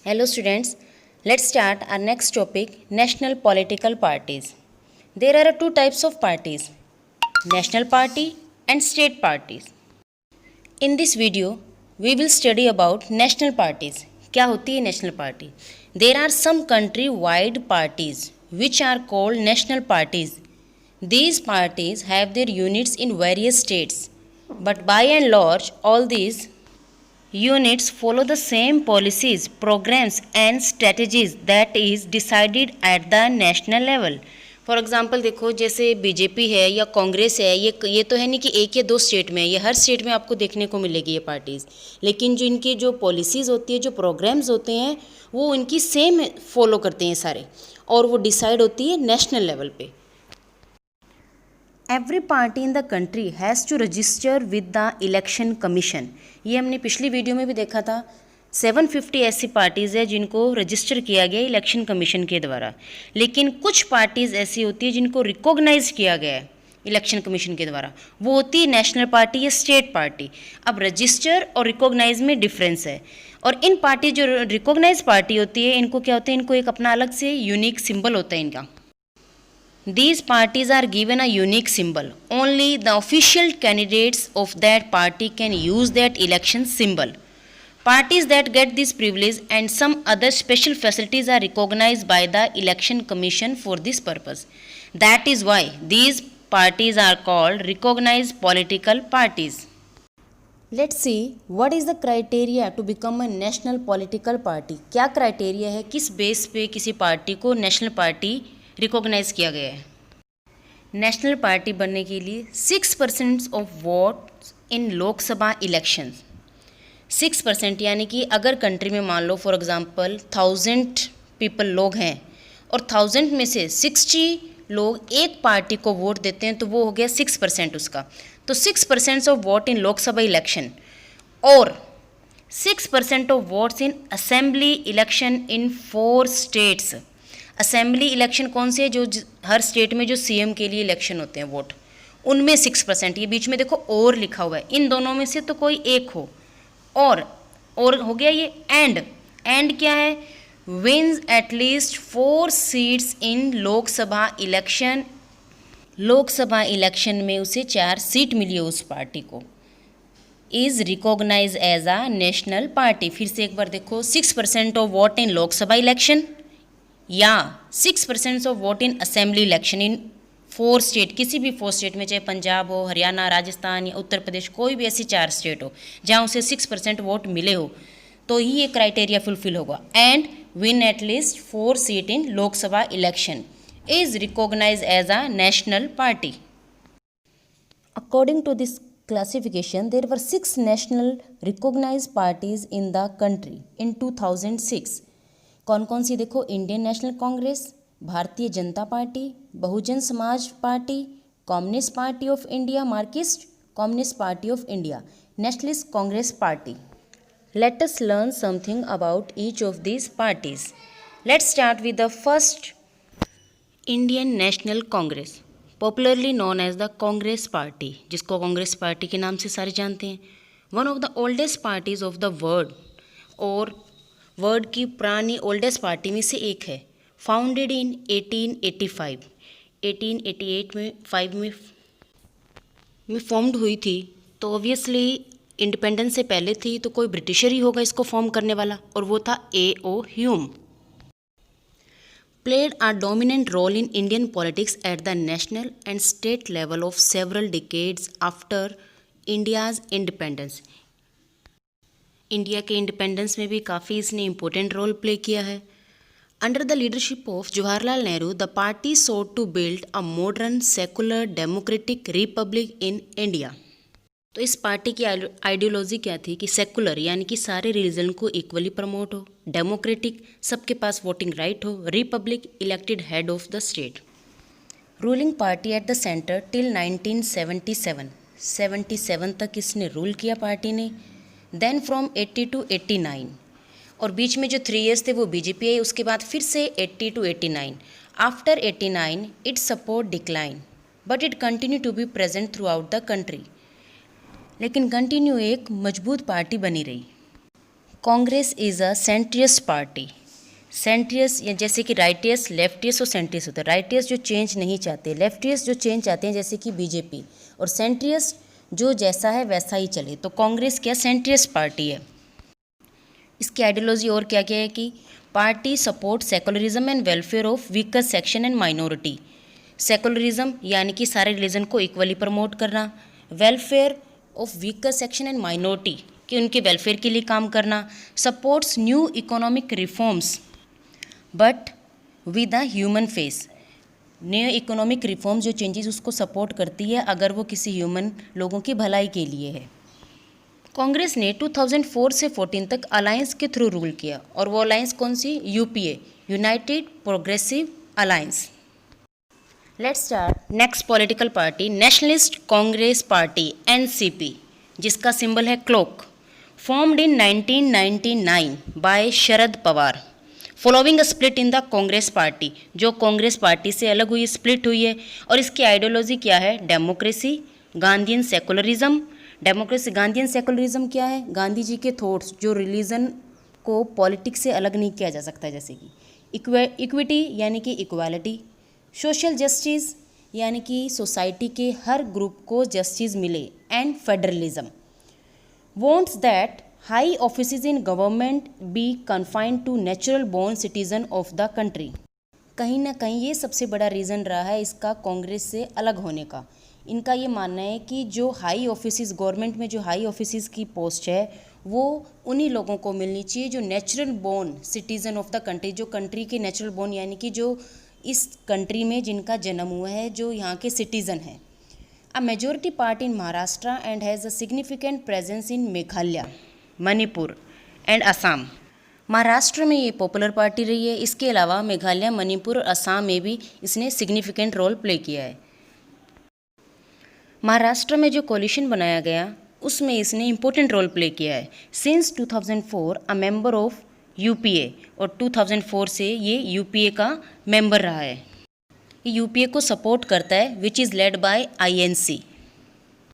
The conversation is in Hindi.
Hello students, let's start our next topic, national political parties. There are two types of parties, national party and state parties. In this video, we will study about national parties. क्या होती है national party? There are some country-wide parties which are called national parties. These parties have their units in various states, but by and large, all these units follow the same policies, programs and strategies that is decided at the national level. For example देखो जैसे बीजेपी है या कांग्रेस है, ये तो है नहीं कि एक या दो स्टेट में है, ये हर स्टेट में आपको देखने को मिलेगी ये पार्टीज़। लेकिन जो इनकी जो पॉलिसीज़ होती है, जो प्रोग्राम्स होते हैं, वो इनकी सेम फॉलो करते हैं सारे, और वो डिसाइड होती है नेशनल लेवल पे। Every party in the country has to register with the election commission. ये हमने पिछली वीडियो में भी देखा था। 750 ऐसी पार्टीज़ है जिनको रजिस्टर किया गया इलेक्शन कमीशन के द्वारा। लेकिन कुछ पार्टीज़ ऐसी होती है जिनको रिकॉग्नाइज किया गया है इलेक्शन कमीशन के द्वारा, वो होती है नेशनल पार्टी या स्टेट पार्टी। अब रजिस्टर और रिकॉग्नाइज में डिफरेंस है, और इन पार्टी जो रिकॉग्नाइज पार्टी होती है, इनको क्या होता है, इनको एक अपना अलग से यूनिक सिंबल होता है इनका। These parties are given a unique symbol. Only the official candidates of that party can use that election symbol. Parties that get this privilege and some other special facilities are recognized by the Election Commission for this purpose. That is why these parties are called recognized political parties. Let's see what is the criteria to become a national political party. क्या criteria है, किस बेस पे किसी पार्टी को नेशनल पार्टी रिकॉग्नाइज किया गया है। नेशनल पार्टी बनने के लिए 6% of vote in Lok Sabha elections. 6% यानी कि अगर कंट्री में मान लो फॉर एग्जांपल 1000 पीपल लोग हैं और 1000 में से 60 लोग एक पार्टी को वोट देते हैं, तो वो हो गया 6% उसका। तो 6% of vote in Lok Sabha election और 6% of votes in assembly election in 4 states. Assembly election कौन से है, जो हर स्टेट में जो सीएम के लिए इलेक्शन होते हैं वोट, उनमें 6%। ये बीच में देखो और लिखा हुआ है, इन दोनों में से तो कोई एक हो। और हो गया ये एंड क्या है, wins at least 4 seats in Lok Sabha election. Lok Sabha election में उसे 4 सीट मिली हो उस पार्टी को, is recognise as a national party. फिर से एक बार देखो, 6% of vote in Lok Sabha election या 6% of vote in assembly election in 4 state, किसी भी 4 स्टेट में, चाहे पंजाब हो, हरियाणा, राजस्थान या उत्तर प्रदेश, कोई भी ऐसी 4 स्टेट हो जहाँ उसे 6% वोट मिले हो, तो ही ये क्राइटेरिया फुलफिल होगा। And win at least 4 seat in Lok Sabha election, is recognise as a national party. According to this classification, there were 6 national recognized parties in the country in 2006. कौन कौन सी देखो, Indian national Congress, Bharatiya Janata party, Bahujan Samaj party, communist party of India, Marxist communist party of India, nationalist Congress party. Let us learn something about each of these parties. Let's start with the first, Indian national Congress, popularly known as the Congress party, जिसको कांग्रेस पार्टी के नाम से सारे जानते हैं। One of the oldest parties of the world, और वर्ल्ड की पुरानी ओल्डेस्ट पार्टी में से एक है। फाउंडेड इन 1885, 1888 में 5 में फॉर्म्ड हुई थी। तो ऑब्वियसली इंडिपेंडेंस से पहले थी, तो कोई ब्रिटिशर ही होगा इसको फॉर्म करने वाला, और वो था A.O. Hume. Played a dominant role in Indian politics at the national and state level of several decades after India's independence. India के इंडिपेंडेंस में भी काफ़ी इसने इम्पोर्टेंट रोल प्ले किया है। Under the leadership of Jawaharlal Nehru, the party sought to build a modern secular democratic republic in India. तो इस पार्टी की आइडियोलॉजी क्या थी कि सेकुलर यानी कि सारे रिलीजन को इक्वली प्रमोट हो, डेमोक्रेटिक सबके पास वोटिंग राइट हो, Republic elected head of the state. Ruling party at the centre till 1977, 77 तक इसने रूल किया पार्टी ने। देन फ्रॉम 80 to 89, और बीच में जो 3 years थे वो बीजेपी आई, उसके बाद फिर से 80 to 89। After 89 its support decline, but it continue to be present throughout the country. लेकिन कंटिन्यू एक मजबूत पार्टी बनी रही। Congress is a centrist party. Centrist या जैसे कि राइटियस, लेफ्टियस और सेंट्रियस होता है। राइटियस जो चेंज नहीं चाहते, लेफ्टियस जो चेंज चाहते हैं जैसे कि बीजेपी, और सेंट्रियस जो जैसा है वैसा ही चले। तो कांग्रेस क्या सेंट्रियस पार्टी है। इसकी आइडियोलॉजी और क्या क्या है कि party support secularism and welfare of weaker section and minority. Secularism यानी कि सारे रिलीजन को इक्वली प्रमोट करना, welfare of weaker section and minority कि उनके वेलफेयर के लिए काम करना, supports new economic reforms but with a human face. New economic reform जो चेंजेस उसको सपोर्ट करती है अगर वो किसी ह्यूमन लोगों की भलाई के लिए है। कांग्रेस ने 2004 से 14 तक अलायंस के थ्रू रूल किया, और वो अलायंस कौन सी, UPA, United Progressive Alliance. Let's start. Next political party Nationalist Congress party NCP, जिसका सिंबल है clock, formed in 1999 by Sharad Pawar following a split in the Congress party. जो कांग्रेस पार्टी से अलग हुई, स्प्लिट हुई है, और इसकी आइडियोलॉजी क्या है, democracy, Gandhian secularism. Democracy, Gandhian secularism क्या है, गांधी जी के थॉट्स जो रिलीजन को पॉलिटिक्स से अलग नहीं किया जा सकता, जैसे कि इक्विटी यानी कि इक्वालिटी, सोशल जस्टिस यानी कि सोसाइटी के हर ग्रुप को जस्टिस मिले, and federalism. wants that high offices in government be confined to natural born citizen of the country। कहीं ना कहीं ये सबसे बड़ा रीज़न रहा है इसका कांग्रेस से अलग होने का। इनका ये मानना है कि जो हाई ऑफिसेस, गवर्नमेंट में जो हाई ऑफिसेस की पोस्ट है वो उन्हीं लोगों को मिलनी चाहिए जो natural born citizen of the country, जो कंट्री के नेचुरल बोर्न यानी कि जो इस कंट्री में जिनका जन्म हुआ है, जो यहाँ के सिटीज़न हैं। A majority part in Maharashtra and has a significant presence in Meghalaya, Manipur and Assam. Maharashtra में ये पॉपुलर पार्टी रही है, इसके अलावा मेघालय, मणिपुर और असम में भी इसने सिग्निफिकेंट रोल प्ले किया है। महाराष्ट्र में जो कोलिशन बनाया गया उसमें इसने इम्पोर्टेंट रोल प्ले किया है। Since 2004 a member of UPA, और 2004 से ये यूपीए का मेंबर रहा है। यूपीए को सपोर्ट करता है which is led by INC.